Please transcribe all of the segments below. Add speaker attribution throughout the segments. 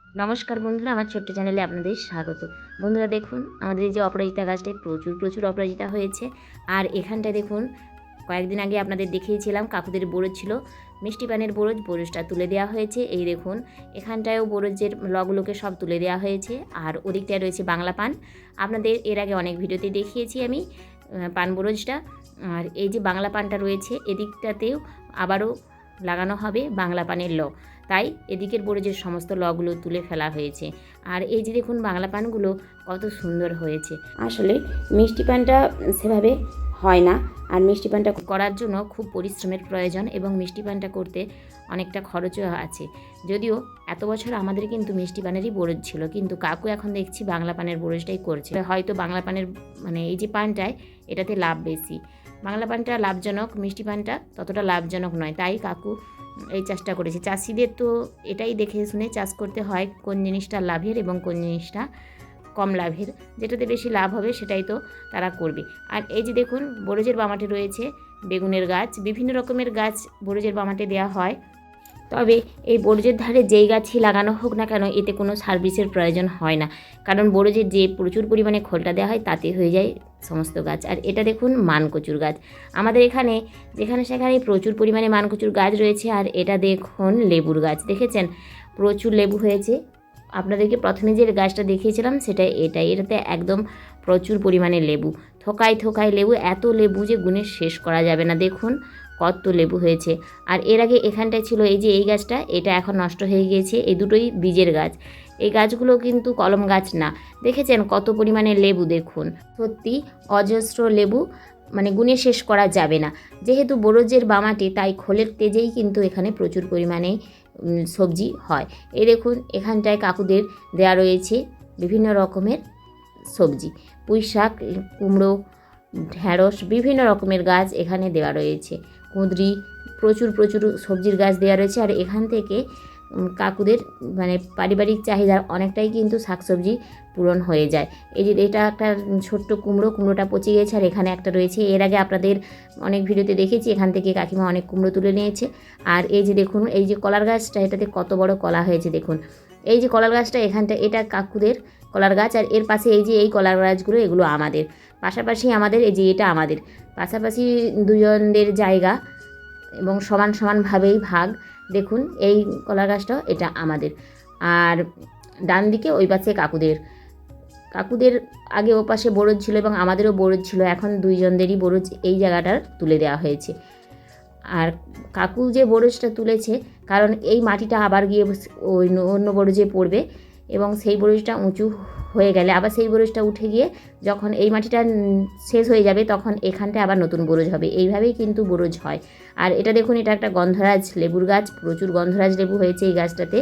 Speaker 1: নমস্কার বন্ধুরা, আমার ছোট্ট চ্যানেলে আপনাদের স্বাগত। বন্ধুরা দেখুন, আমাদের এই যে অপরাজিতা গাছটায় প্রচুর অপরাজিতা হয়েছে। আর এখানটায় দেখুন, কয়েকদিন আগে আপনাদের দেখিয়েছিলাম কাকুদের বরজ ছিল, মিষ্টি পানের বরজটা তুলে দেওয়া হয়েছে। এই দেখুন, এখানটায়ও বরজের লগুলোকে সব তুলে দেওয়া হয়েছে। আর ওদিকটায় রয়েছে বাংলা পান। আপনাদের এর আগে অনেক ভিডিওতে দেখিয়েছি আমি পান বরজটা। আর এই যে বাংলা পানটা রয়েছে, এদিকটাতেও আবারও লাগানো হবে বাংলা পানের ল। তাই এদিকের বরজের সমস্ত লগুলো তুলে ফেলা হয়েছে। আর এই যে দেখুন, বাংলা পানগুলো কত সুন্দর হয়েছে। আসলে মিষ্টি পানটা সেভাবে হয় না, আর মিষ্টি পানটা করার জন্য খুব পরিশ্রমের প্রয়োজন, এবং মিষ্টি পানটা করতে অনেকটা খরচও আছে। যদিও এত বছর আমাদের কিন্তু মিষ্টি পানেরই বরজ ছিল, কিন্তু কাকু এখন দেখছি বাংলা পানের বরজটাই করছে। হয়তো বাংলা পানের এই যে পানটায় এটাতে লাভ বেশি। বাংলা পানটা লাভজনক, মিষ্টি পানটা ততটা লাভজনক নয়, তাই কাকু এই চাষটা করেছে। চাষিদের তো এটাই দেখে শুনে চাষ করতে হয়, কোন জিনিসটা লাভের এবং কোন জিনিসটা কম লাভের। যেটাতে বেশি লাভ হবে সেটাই তো তারা করবে। আর এই যে দেখুন, বরজের বামাটে রয়েছে বেগুনের গাছ, বিভিন্ন রকমের গাছ বরজের বামাটে দেওয়া হয়। তবে এই বরজের ধারে যেই গাছই লাগানো হোক না কেন, এতে কোনো সার্ভিসের প্রয়োজন হয় না, কারণ বরজের যে প্রচুর পরিমাণে খোলটা দেওয়া হয় তাতে হয়ে যায় সমস্ত গাছ। আর এটা দেখুন, মানকচুর গাছ। আমাদের এখানে যেখানে সেখানে প্রচুর পরিমাণে মানকচুর গাছ রয়েছে। আর এটা দেখুন লেবুর গাছ, দেখেছেন প্রচুর লেবু হয়েছে। আপনাদেরকে প্রথমে যে গাছটা দেখিয়েছিলাম সেটা এটাতে একদম প্রচুর পরিমাণে লেবু, থোকায় লেবু, এত লেবু যে গুণে শেষ করা যাবে না। দেখুন কত লেবু হয়েছে। আর এর আগে এখানটায় ছিল এই যে এই গাছটা, এটা এখন নষ্ট হয়ে গিয়েছে। এই দুটোই বীজের গাছ, এই গাছগুলো কিন্তু কলম গাছ না। দেখেছেন কত পরিমাণে লেবু, দেখুন সত্যি অজস্র লেবু, গুণে শেষ করা যাবে না। যেহেতু বরজের বামাটে, তাই খোলের তেজেই কিন্তু এখানে প্রচুর পরিমাণে সবজি হয়। এই দেখুন, এখানটায় কাকুদের দেয়া রয়েছে বিভিন্ন রকমের সবজি, পুঁই শাক, কুমড়ো, ঢ্যাঁড়স, বিভিন্ন রকমের গাছ এখানে দেওয়া রয়েছে। কুঁদরি, প্রচুর সবজির গাছ দেওয়া রয়েছে। আর এখান থেকে কাকুদের পারিবারিক চাহিদার অনেকটাই কিন্তু শাকসবজি পূরণ হয়ে যায়। এই যে এটা একটা ছোট্ট কুমড়োটা পচে গেছে, আর এখানে একটা রয়েছে। এর আগে আপনাদের অনেক ভিডিওতে দেখেছি, এখান থেকে কাকিমা অনেক কুমড়ো তুলে নিয়েছে। আর এই যে দেখুন, এই যে কলার গাছটা, এটাতে কত বড় কলা হয়েছে দেখুন। এই যে কলার গাছটা, এখানটা এটা কাকুদের কলার গাছ। আর এর পাশে এই যে এই কলার গাছগুলো, এগুলো আমাদের। পাশাপাশি আমাদের, এই যে এটা আমাদের, পাশাপাশি দুজনদের জায়গা এবং সমানভাবেই ভাগ। দেখুন এই কলা গাছটাও এটা আমাদের। আর ডান দিকে ওই পাশে কাকুদের আগে ও পাশে বরজ ছিল এবং আমাদেরও বরজ ছিল। এখন দুইজনদেরই বরজ এই জায়গাটার তুলে দেওয়া হয়েছে। আর কাকু যে বরজটা তুলেছে, কারণ এই মাটিটা আবার গিয়ে ওই অন্য বরজে পড়বে, এবং সেই বরজটা উঁচু হয়ে গেলে আবার সেই বরজটা উঠে গিয়ে যখন এই মাটিটা শেষ হয়ে যাবে, তখন এখানটায় আবার নতুন বরজ হবে। এইভাবেই কিন্তু বরজ হয়। আর এটা দেখুন, এটা একটা গন্ধরাজ লেবুর গাছ, প্রচুর গন্ধরাজ লেবু হয়েছে এই গাছটাতে।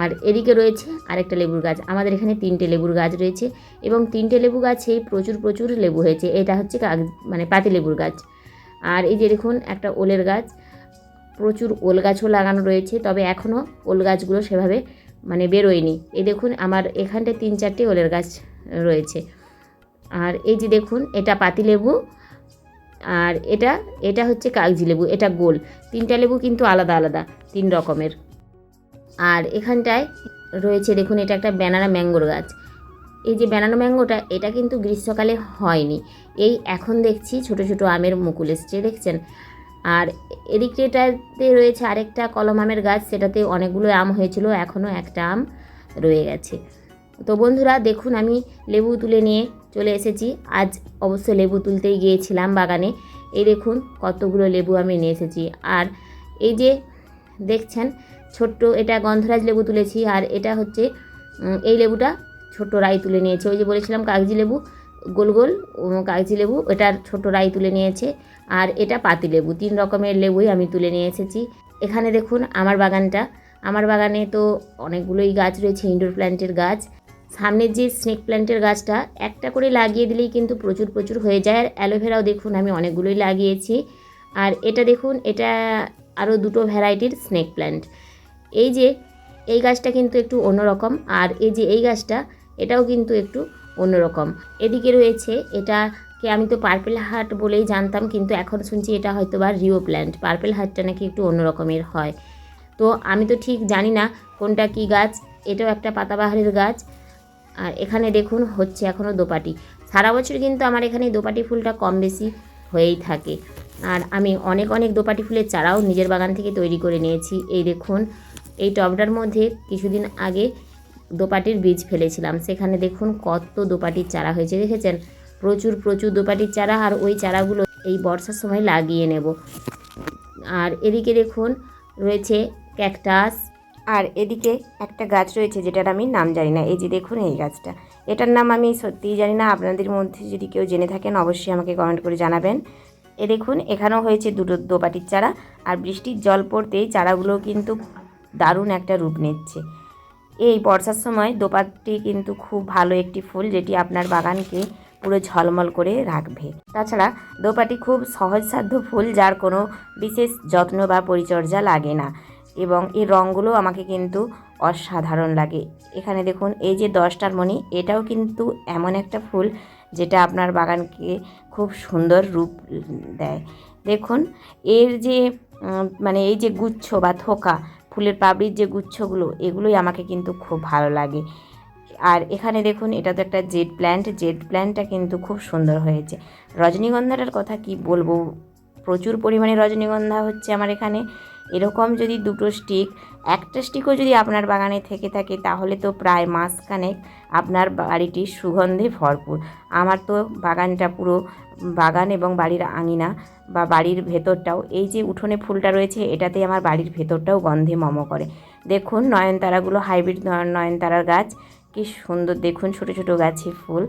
Speaker 1: আর এদিকে রয়েছে আরেকটা লেবুর গাছ। আমাদের এখানে 3টে লেবুর গাছ রয়েছে, এবং 3টে লেবু গাছে প্রচুর লেবু হয়েছে। এটা হচ্ছে পাতি লেবুর গাছ। আর এই যে দেখুন, একটা ওলের গাছ, প্রচুর ওল গাছও লাগানো রয়েছে, তবে এখনও ওল গাছগুলো সেভাবে বেরোয়নি। এই দেখুন, আমার এখানটায় 3-4টে ওলের গাছ রয়েছে। আর এই যে দেখুন, এটা পাতিলেবু, আর এটা হচ্ছে কাগজি লেবু, এটা গোল। 3টা লেবু কিন্তু আলাদা 3 রকমের। আর এখানটায় রয়েছে দেখুন, এটা একটা ব্যানানা ম্যাঙ্গোর গাছ। এই যে ব্যানানা ম্যাঙ্গোটা, এটা কিন্তু গ্রীষ্মকালে হয়নি, এই এখন দেখছি ছোট আমের মুকুল এসছে, দেখছেন। আর এদিকটাতে রয়েছে আরেকটা কলম আমের গাছ, সেটাতে অনেকগুলো আম হয়েছিল, এখনও একটা আম রয়ে গেছে। তো বন্ধুরা দেখুন, আমি লেবু তুলে নিয়ে চলে এসেছি। আজ অবশ্য লেবু তুলতেই গিয়েছিলাম বাগানে। এই দেখুন কতগুলো লেবু আমি নিয়ে এসেছি। আর এই যে দেখছেন ছোট্ট, এটা গন্ধরাজ লেবু তুলেছি। আর এটা হচ্ছে এই লেবুটা ছোট রাই তুলে নিয়েছে। ওই যে বলেছিলাম কাগজি লেবু, গোল কাগজি লেবু, এটার ছোট রাই তুলে নিয়েছে। আর এটা পাতি লেবু, 3 রকমের লেবুই আমি তুলে নিয়ে এসেছি। এখানে দেখুন আমার বাগানে তো অনেকগুলোই গাছ রয়েছে, ইনডোর প্ল্যান্টের গাছ। সামনের যে স্নেক প্ল্যান্টের গাছটা, একটা করে লাগিয়ে দিলেই কিন্তু প্রচুর হয়ে যায়। আর অ্যালোভেরাও দেখুন আমি অনেকগুলোই লাগিয়েছি। আর এটা দেখুন, এটা আরও 2টো ভ্যারাইটির স্নেক প্ল্যান্ট। এই যে এই গাছটা কিন্তু একটু অন্যরকম, আর এই যে এই গাছটা, এটাও কিন্তু একটু অন্যরকম। এদিকে রয়েছে এটাকে আমি তো পার্পেল হার্ট বলেই জানতাম, কিন্তু এখন শুনছি এটা হয়তো বা রিও প্ল্যান্ট। পার্পেল হার্টটা নাকি একটু অন্য রকমের হয়, তো আমি তো ঠিক জানি না কোনটা কি গাছ। এটাও একটা পাতাবাহারের গাছ। আর এখানে দেখুন হচ্ছে এখনও দোপাটি। সারা বছর কিন্তু আমার এখানে দোপাটি ফুলটা কম বেশি হয়েই থাকে। আর আমি অনেক অনেক দোপাটি ফুলের চারাও নিজের বাগান থেকে তৈরি করে নিয়েছি। এই দেখুন এই টবটার মধ্যে কিছুদিন আগে দোপাটির বীজ ফেলেছিলাম, সেখানে দেখুন কত দোপাটির চারা হয়েছে, দেখেছেন? প্রচুর প্রচুর দোপাটির চারা। আর ওই চারাগুলো এই বর্ষার সময় লাগিয়ে নেব। আর এদিকে দেখুন রয়েছে ক্যাকটাস। আর এদিকে একটা গাছ রয়েছে যেটার আমি নাম জানি না। এই যে দেখুন এই গাছটা, এটার নাম আমি সত্যিই জানি না। আপনাদের মধ্যে যদি কেউ জেনে থাকেন অবশ্যই আমাকে কমেন্ট করে জানাবেন। এ দেখুন এখানেও হয়েছে দুটো দোপাটির চারা। আর বৃষ্টির জল পড়তেই চারাগুলো কিন্তু দারুণ একটা রূপ নিচ্ছে। এই বর্ষার সময় দোপাটি কিন্তু খুব ভালো একটি ফুল, যেটি আপনার বাগানকে পুরো ঝলমল করে রাখবে। তাছাড়া দোপাটি খুব সহজসাধ্য ফুল, যার কোনো বিশেষ যত্ন বা পরিচর্যা লাগে না, এবং এর রঙগুলো আমাকে কিন্তু অসাধারণ লাগে। এখানে দেখুন এই যে 10টার মণি, এটাও কিন্তু এমন একটা ফুল যেটা আপনার বাগানকে খুব সুন্দর রূপ দেয়। দেখুন এর যে মানে এই যে গুচ্ছ বা থোকা, ফুলের পাপড়ির যে গুচ্ছগুলো, এগুলোই আমাকে কিন্তু খুব ভালো লাগে। আর এখানে দেখুন এটা তো একটা জেড প্ল্যান্টটা কিন্তু খুব সুন্দর হয়েছে। রজনীগন্ধাটার কথা কি বলবো, প্রচুর পরিমাণে রজনীগন্ধা হচ্ছে আমার এখানে। এরকম যদি একটা স্টিকও যদি আপনার বাগানে থেকে থাকে তাহলে তো প্রায় মাসখানেক আপনার বাড়িটি সুগন্ধে ভরপুর। আমার তো বাগানটা পুরো বাগান এবং বাড়ির আঙিনা বা বাড়ির ভেতরটাও, এই যে উঠোনে ফুলটা রয়েছে এটাতে আমার বাড়ির ভেতরটাও গন্ধে মম করে। দেখুন নয়নতারাগুলো, হাইব্রিড নয়নতারার গাছ, কি সুন্দর দেখুন ছোট ছোট গাছে ফুল।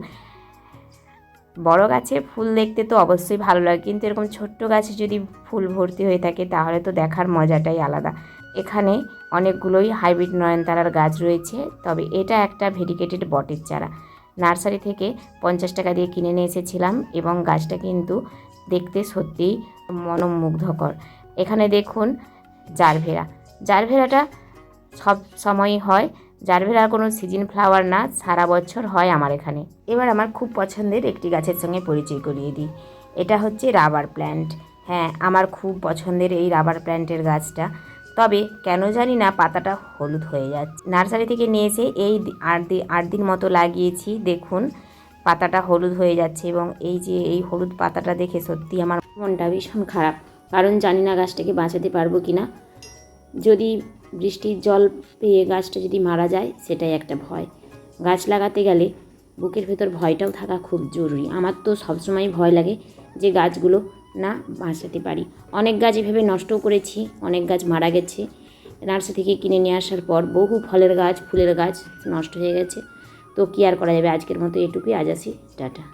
Speaker 1: বড় গাছে ফুল দেখতে তো অবশ্যই ভালো লাগে, কিন্তু এরকম ছোট্ট গাছে যদি ফুল ভর্তি হয়ে থাকে তাহলে তো দেখার মজাটাই আলাদা। এখানে অনেকগুলোই হাইব্রিড নয়নতারার গাছ রয়েছে, তবে এটা একটা ভেরিকেটেড বটের চারা। নার্সারি থেকে 50 টাকা দিয়ে কিনে নিয়ে এসেছিলাম, এবং গাছটা কিন্তু দেখতে সত্যিই মনোমুগ্ধকর। এখানে দেখুন জারভেরাটা সব সময়ই হয়। জারভেরার কোনো সিজন ফ্লাওয়ার না, সারা বছর হয় আমার এখানে। এবার আমার খুব পছন্দের একটি গাছের সঙ্গে পরিচয় করিয়ে দিই। এটা হচ্ছে রাবার প্ল্যান্ট। হ্যাঁ, আমার খুব পছন্দের এই রাবার প্ল্যান্টের গাছটা, তবে কেন জানি না পাতাটা হলুদ হয়ে যাচ্ছে। নার্সারি থেকে নিয়ে এসে এই 8 দিন মতো লাগিয়েছি, দেখুন পাতাটা হলুদ হয়ে যাচ্ছে। এবং এই যে এই হলুদ পাতাটা দেখে সত্যি আমার মনটা ভীষণ খারাপ, কারণ জানি না গাছটাকে বাঁচাতে পারবো কি না। যদি বৃষ্টির জল পেয়ে গাছটা যদি মারা যায় সেটাই একটা ভয়। গাছ লাগাতে গেলে বুকের ভেতর ভয়টাও থাকা খুব জরুরি। আমার তো সবসময় ভয় লাগে যে গাছগুলো না বাঁচাতে পারি। অনেক গাছ এভাবে নষ্টও করেছি, অনেক গাছ মারা গেছে। নার্সারি থেকে কিনে নিয়ে আসার পর বহু ফলের গাছ, ফুলের গাছ নষ্ট হয়ে গেছে। তো কী আর করা যাবে, আজকের মতো এটুকুই। আজ আসি, টাটা।